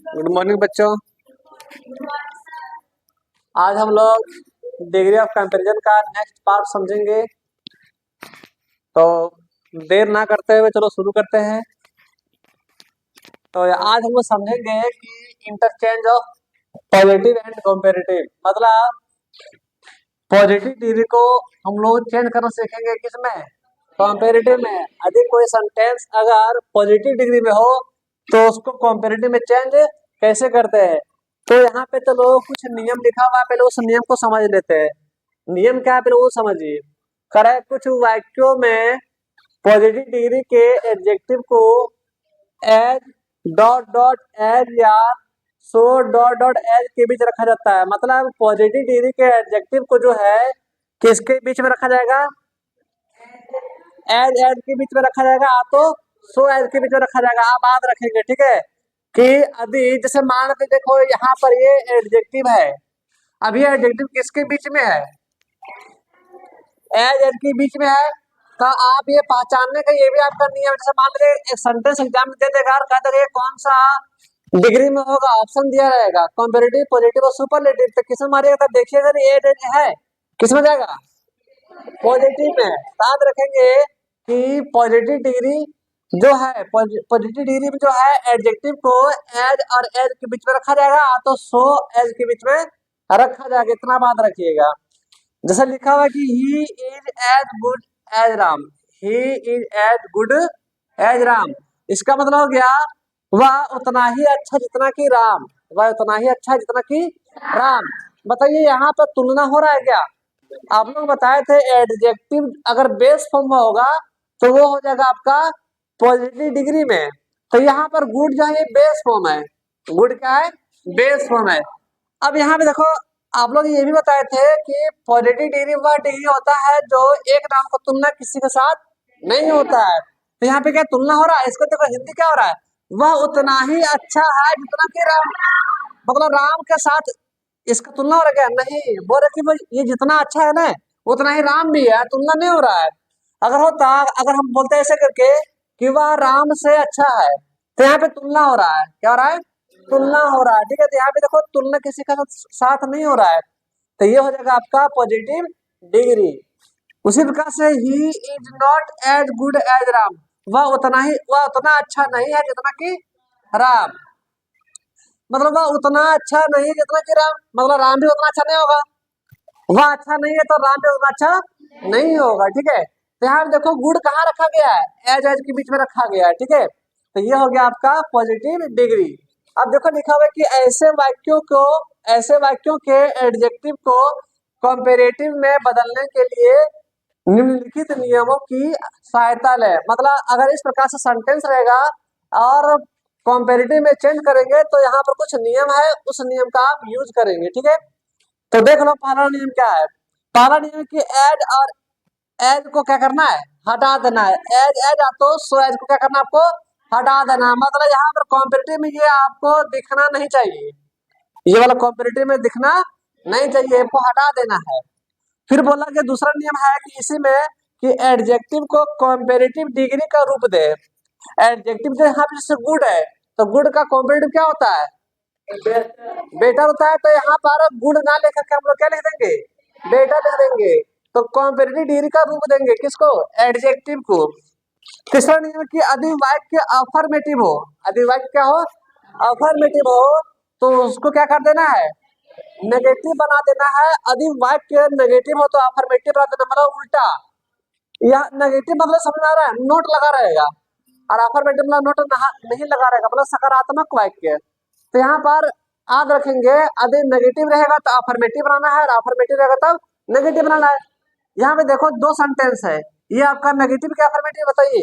Good morning बच्चों। आज हम लोग डिग्री ऑफ कंपैरिजन का नेक्स्ट पार्ट समझेंगे, तो देर ना करते हुए चलो शुरू करते हैं। तो आज हम लोग समझेंगे कि interchange of positive and comparative, मतलब पॉजिटिव डिग्री को हम लोग चेंज करना सीखेंगे किसमें, कंपैरेटिव में। यदि कोई सेंटेंस अगर पॉजिटिव डिग्री में हो तो उसको कंपैरेटिव में चेंज कैसे करते हैं। तो यहाँ पे चलो कुछ नियम लिखा हुआ है, पहले उस नियम को समझ लेते हैं। नियम क्या है पहले वो समझिए। करे कुछ वाक्यों में पॉजिटिव डिग्री के एडजेक्टिव को एज डॉट डॉट एज या सो डॉट डॉट एज के बीच रखा जाता है। मतलब पॉजिटिव डिग्री के एडजेक्टिव को जो है किसके बीच में रखा जाएगा, एज एज के बीच में रखा जाएगा, तो सो एज के बीच में रखा जाएगा। आप याद रखेंगे, ठीक है, कि अभी जैसे मान के देखो यहाँ पर ये एडजेक्टिव है, अभी एडजेक्टिव किसके बीच में है, एज एज के बीच में है। तो आप ये पहचानने का ये भी आपका नियम, जैसे मान लीजिए एक सेंटेंस एग्जाम में दे देगा और कह देगा कौन सा डिग्री में होगा, ऑप्शन दिया रहेगा कंपैरेटिव, पॉजिटिव और सुपरलेटिव, तो किसमें मारिएगा, तो देखिएगा एज एज है किसमें जाएगा, पॉजिटिव में। याद रखेंगे कि पॉजिटिव डिग्री जो है, पॉजिटिव डिग्री में जो है एडजेक्टिव को एज और एज के बीच में रखा जाएगा, तो सो एज के बीच में रखा जाएगा, इतना बात रखिएगा। जैसे लिखा हुआ है कि he is as good as Ram, he is as good as Ram, इसका मतलब हो गया वह उतना ही अच्छा जितना कि राम, वह उतना ही अच्छा जितना कि राम। बताइए यहाँ पर तुलना हो रहा है क्या। आप लोग बताए थे एडजेक्टिव अगर बेस फॉर्म में होगा तो वो हो जाएगा आपका पॉजिटिव डिग्री में। तो यहाँ पर गुड जो है बेस फॉर्म है, गुड क्या है, बेस फॉर्म है। अब यहाँ पे देखो आप लोग ये भी बताए थे कि पॉजिटिव डिग्री वह डिग्री होता है जो एक नाम का तुलना किसी के साथ नहीं होता है। तो यहाँ पे क्या तुलना हो रहा है, इसको देखो हिंदी क्या हो रहा है, वह उतना ही अच्छा है जितना कि राम, मतलब राम के साथ इसका तुलना हो रहा है, नहीं बोल रहे कि भाई ये जितना अच्छा है ना उतना ही राम भी है, तुलना नहीं हो रहा है। अगर होता, अगर हम बोलते ऐसे करके कि वह राम से अच्छा है, तो यहाँ पे तुलना हो रहा है, क्या हो रहा है, तुलना हो रहा है, ठीक है। तो यहाँ पे देखो तुलना किसी का साथ नहीं हो रहा है, तो ये हो जाएगा आपका पॉजिटिव डिग्री। उसी प्रकार से he is not as good as Ram, वह उतना अच्छा नहीं है जितना कि राम, मतलब वह उतना अच्छा नहीं जितना कि राम, मतलब राम भी उतना अच्छा नहीं होगा, वह अच्छा नहीं है तो राम भी उतना अच्छा नहीं होगा, ठीक है। तो यहाँ देखो गुड कहाँ रखा गया है, एज एज के बीच में रखा गया है, ठीक है। तो ये हो गया आपका पॉजिटिव डिग्री। अब देखो लिखा हुआ है कि ऐसे वाक्यों के एडजेक्टिव को कंपैरेटिव में बदलने के लिए निम्नलिखित नियमों की सहायता ले। मतलब अगर इस प्रकार से सेंटेंस रहेगा और कंपैरेटिव में चेंज करेंगे तो यहाँ पर कुछ नियम है, उस नियम का आप यूज करेंगे, ठीक है। तो देख लो पहला नियम क्या है, पहला नियम कि एज और एज को क्या करना है, हटा देना है। एज एज तो सो एज को क्या करना है, आपको हटा देना है। मतलब यहाँ पर कॉम्पिटिटिव में ये आपको दिखना नहीं चाहिए, ये वाला कॉम्पिटिटिव में दिखना नहीं चाहिए, आपको हटा देना है। फिर बोला कि दूसरा नियम है कि इसी में कि एडजेक्टिव को कॉम्पेरेटिव डिग्री का रूप दे। एडजेक्टिव जो यहाँ पे जैसे गुड है तो गुड का कॉम्पेरेटिव क्या होता है, बेटर होता है। तो यहाँ पर गुड ना लेकर के हम लोग क्या लिख देंगे, बेटर लिख देंगे। तो कॉम्पेरेटिव डिग्री का रूप देंगे किसको, एडजेक्टिव को। तीसरा नियम कि यदि वाक्य अफर्मेटिव हो, यदि वाक्य क्या हो, अफर्मेटिव हो, तो उसको क्या कर देना है, नेगेटिव बना देना है। यदि वाक्य नेगेटिव हो तो अफर्मेटिव बना देना, मतलब उल्टा। या नेगेटिव मतलब समझ आ रहा है, नोट लगा रहेगा, और अफर्मेटिव मतलब नोट नहीं लगा रहेगा, मतलब सकारात्मक वाक्य। तो यहाँ पर याद रखेंगे यदि नेगेटिव रहेगा तो अफर्मेटिव बनाना है, और अफर्मेटिव रहेगा तब नेगेटिव बनाना है। यहाँ पे देखो दो सेंटेंस है, ये आपका नेगेटिव क्या अफर्मेटिव बताइए,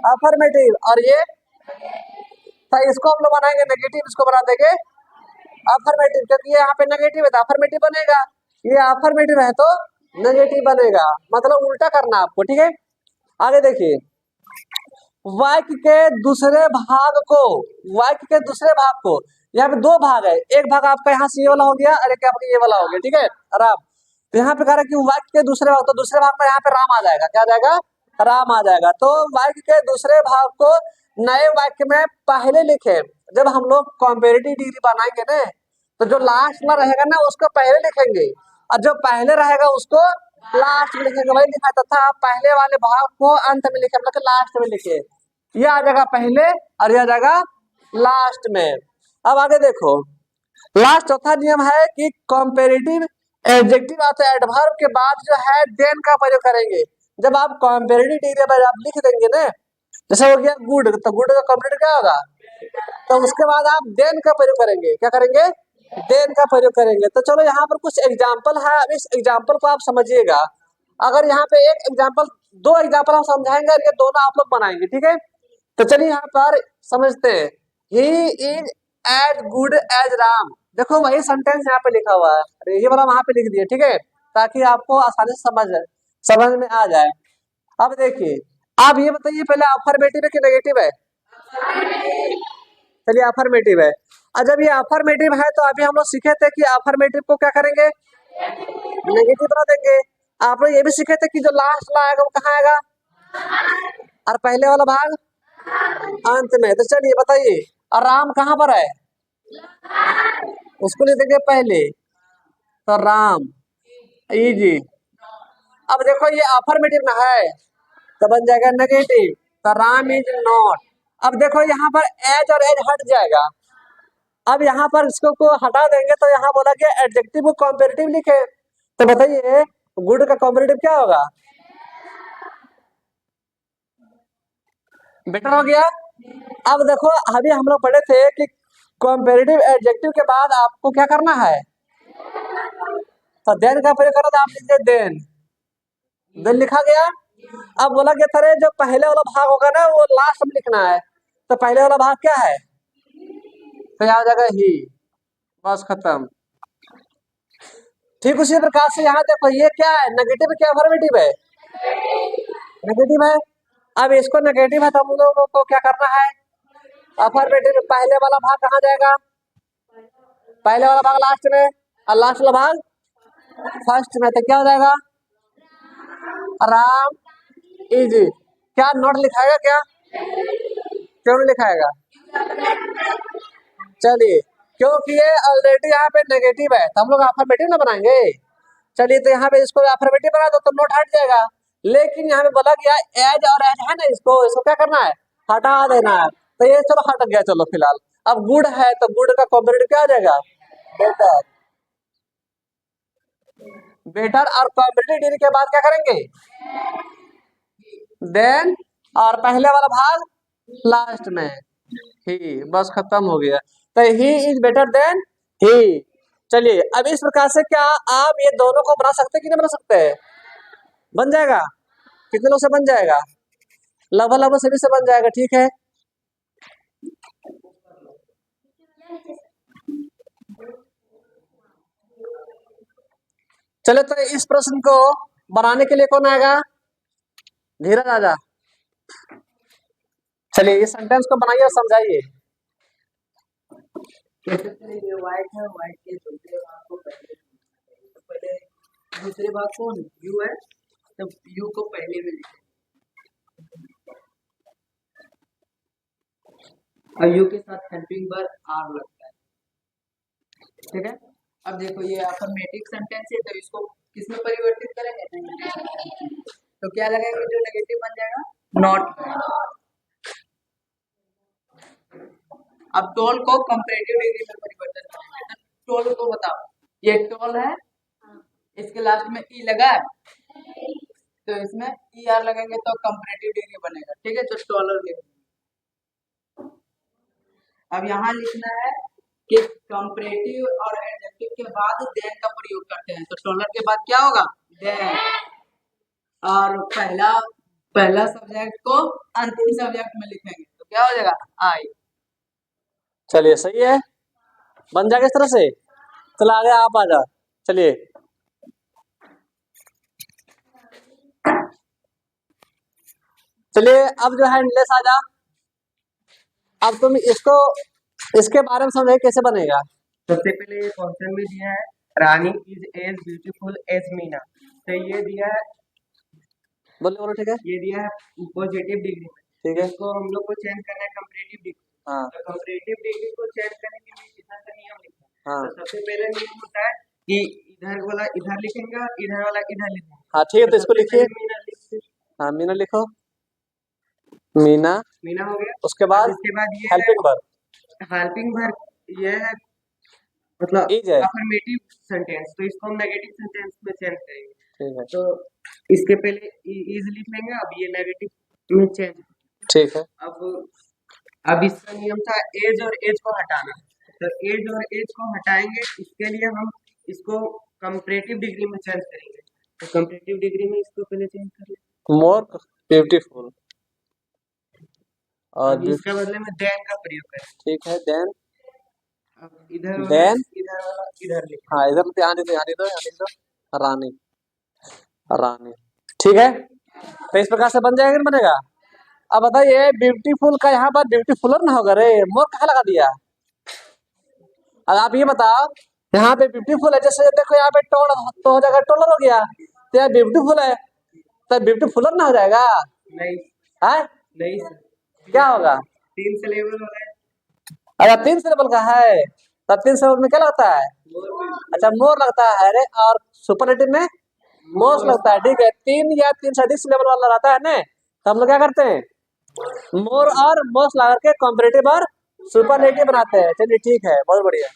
अफर्मेटिव, और ये तो इसको हम लोग बनाएंगे नेगेटिव, इसको बना देंगे अफर्मेटिव, क्योंकि ये यहाँ पे नेगेटिव है तो अफर्मेटिव बनेगा, ये अफर्मेटिव है तो नेगेटिव बनेगा, मतलब उल्टा करना आपको, ठीक है। आगे देखिए, वाक्य के दूसरे भाग को, वाक्य के दूसरे भाग को, यहाँ पे दो भाग है, एक भाग आपका यहाँ से ये वाला हो गया और एक आपका ये वाला हो गया, ठीक है, राम। तो यहाँ पे कह रहा है कि वाक्य के दूसरे भाग, तो दूसरे भाग में यहाँ पे राम आ जाएगा, क्या आ जाएगा, राम आ जाएगा। तो वाक्य के दूसरे भाग को नए वाक्य में पहले लिखे। जब हम लोग कंपैरेटिव डिग्री बनाएंगे ना, तो जो लास्ट में रहेगा ना उसको पहले लिखेंगे, और जो पहले रहेगा उसको लास्ट में लिखेंगे। वही लिखा तथा पहले वाले भाग को अंत में लिखे, मतलब लास्ट में लिखे। ये आ जाएगा पहले और ये आ जाएगा लास्ट में। अब आगे देखो, लास्ट चौथा नियम है कि कंपैरेटिव एडजेक्टिव आता है एडवर्ब के बाद जो है देन का प्रयोग करेंगे। जब आप कंपैरेटिव डिग्री पर आप लिख देंगे ना, जैसे हो गया गुड, तो गुड का कंपैरेटिव क्या होगा, तो उसके बाद आप देन का प्रयोग करेंगे। क्या करेंगे, देन का प्रयोग करेंगे। तो चलो यहाँ पर कुछ एग्जाम्पल है, अब इस एग्जाम्पल को आप समझिएगा। अगर यहाँ पे एक एग्जाम्पल, दो एग्जाम्पल हम समझाएंगे और ये दोनों आप लोग बनाएंगे, ठीक है। तो चलिए यहाँ पर समझते हैं। He is as good as Ram, देखो वही सेंटेंस यहाँ पे लिखा हुआ है, अरे ये वाला वहां पे लिख दिया, ठीक है, ताकि आपको आसानी से समझ में आ जाए। अब देखिए, आप ये बताइए पहले अफर्मेटिव है कि नेगेटिव है। चलिए अफर्मेटिव है। और जब ये अफर्मेटिव है तो अभी हम लोग सीखे थे कि अफर्मेटिव को क्या करेंगे, नेगेटिव बना देंगे। आप लोग ये भी सीखे थे कि जो लास्ट ला आएगा वो कहाँ आएगा, और पहले वाला भाग अंत में। तो चलिए बताइए, और राम कहाँ पर है, उसको लिख देंगे पहले, तो राम इजी। अब देखो ये अफर्मेटिव ना है तो बन जाएगा नेगेटिव, तो राम इज नॉट। अब देखो यहाँ पर एज और एज हट जाएगा। अब यहाँ पर इसको को हटा देंगे तो यहाँ बोला कि एडजेक्टिव को कंपैरेटिव लिखे। तो बताइए गुड का कंपैरेटिव क्या होगा, बेटर हो गया। अब देखो अभी हम लोग पढ़े थे कि कंपैरेटिव एडजेक्टिव के बाद आपको क्या करना है, तो देन का प्रयोग करो, तो आप लिखिए देन, देन लिखा गया। अब बोला गया था जो पहले वाला भाग होगा ना वो लास्ट में लिखना है। तो पहले वाला भाग क्या है, तो यहाँ जाएगा ही, बस खत्म। ठीक उसी प्रकार से यहाँ देखो ये क्या है, नेगेटिव क्या अफर्मेटिव है, नेगेटिव है। अब इसको नेगेटिव है तो हम लोगों को क्या करना है, अफर्मेटिव पहले वाला भाग कहाँ जाएगा, पहले वाला भाग लास्ट में, और लास्ट वाला भाग फर्स्ट में। तो क्या हो जाएगा, राम इज, क्या नोट लिखाएगा क्या, क्यों नहीं लिखाएगा, चलिए क्योंकि ये ऑलरेडी यहाँ पे नेगेटिव है तो हम लोग अफर्मेटिव ना बनाएंगे। चलिए तो यहाँ पे इसको अफर्मेटिव बना दो तो नोट हट जाएगा। लेकिन यहाँ पे बोला गया एज और एज है ना, इसको क्या करना है, हटा देना है। तो ये चलो हट गया, चलो फिलहाल। अब गुड है तो गुड का कंपैरेटिव क्या आ जाएगा, बेटर। बेटर और कंपैरेटिव डिग्री के बाद क्या करेंगे, देन, और पहले वाला भाग लास्ट में ही, बस खत्म हो गया। तो he is better than he. चलिए अब इस प्रकार से क्या आप ये दोनों को बना सकते कि नहीं बना सकते, बन जाएगा। कितने लोग से बन जाएगा, लगभग लगभग सभी से बन जाएगा, ठीक है। चले तो इस प्रश्न को बनाने के लिए कौन आएगा, धीरज आजा। चलिए इस सेंटेंस को बनाइए और समझाइए। ये व्हाइट है, व्हाइट के दूसरे भाग को पहले, तो पहले दूसरे भाग कौन यू है, तो यू को पहले में लिखे, और यू के साथ हेल्पिंग वर्ब आर लगता है, ठीक है। अब देखो ये अफर्मेटिव सेंटेंस है तो इसको किसमें परिवर्तित करेंगे, तो क्या लगेगा, जो नेगेटिव बन जाएगा नॉट। अब टोल को कंपैरेटिव डिग्री में परिवर्तन करेंगे। तो टोल को बताओ, ये टोल है, इसके लास्ट में ई लगा है, तो इसमें ई आर लगेंगे तो कंपैरेटिव डिग्री बनेगा, ठीक है। तो टॉलर लिखेंगे। अब यहाँ लिखना है कि कंपैरेटिव और एडजेक्टिव के बाद देन का प्रयोग करते हैं, तो टॉलर के बाद क्या होगा, देन, और पहला सब्जेक्ट को अंतिम सब्जेक्ट में लिखेंगे तो क्या हो जाएगा, आई। चलिए सही है, बन जाएगा इस तरह से। चलो आगे आप आ जाओ। चलिए चलिए अब जो है नीलेश आ जा। अब तुम इसको इसके बारे में समझे कैसे बनेगा। सबसे पहले ये क्वेश्चन में दिया है Rani is as beautiful as Meena, तो ये दिया है बोलो बोलो, ठीक है ये दिया है पॉजिटिव डिग्री में, ठीक है। इसको हम लोग को चेंज करना है कंपैरेटिव डिग्री। हाँ तो कंपैरेटिव डिग्री को चेंज करने के लिए कितना सा नियम लिखा है। हाँ तो सबसे पहले नियम होता है कि इधर वाला इधर लिखेंगे और इधर वाला इधर लिखेंगे। हाँ ठीक है, तो इसको सबसे लिखिए। पहले मीना लिखते, हाँ मीना लिखो, मीना। मीना हो गया। उसके अब बाद इसके बाद ये है हेल्पिंग वर्ब हेल्पिंग वर्ब, ये है मतलब इज है, अफर्मेटिव सेंटेंस, तो इसको हम नेगेटिव सेंटेंस में चेंज करेंगे। ठीक है तो इसके पहले इज लिख लेंगे, अब ये नेगेटिव में चेंज। ठीक है। अब इसका नियम था एज और एज को हटाना, तो एज और एज को हटाएंगे, इसके लिए हम इसको कंपैरेटिव डिग्री में चेंज करेंगे। तो कंपैरेटिव डिग्री में इसको पहले चेंज कर लें। मोर ब्यूटीफुल और अब इसका बदले में देन का प्रयोग करें। ठीक है, देन अब इधर वाला देन इधर वाला इधर लिखें। हाँ इधर यहाँ लिख दो, यहाँ लिख दो, यहाँ लिख दो, रानी, रानी, ठीक है। तो इस प्रकार से बन जाएगा, नहीं बनेगा। अब बताइए ब्यूटीफुल का यहाँ पर ब्यूटीफुलर ना होगा रे, मोर कहाँ लगा दिया। अब आप ये बताओ, यहाँ पे ब्यूटीफुल है, जैसे देखो यहाँ पे टोल तो हो जाएगा, टोलर हो गया, तो यहाँ ब्यूटीफुल है तो ब्यूटीफुलर ना हो जाएगा। नहीं है नहीं सर, क्या होगा। 3 से लेवल हो रहा है। अगर 3 सिलेबल का है तब 3 सिलेबल में क्या लगता है। अच्छा मोर लगता है रे, और सुपरलेटिव में मोस्ट लगता है, ठीक है। 3 या 3 से अधिक सिलेबल वाला रहता है ना, तो हम लोग क्या करते हैं, मोर और मोस्ट लगा के कॉम्परेटिव और सुपरलेटिव बनाते हैं। चलिए ठीक है, बहुत बढ़िया।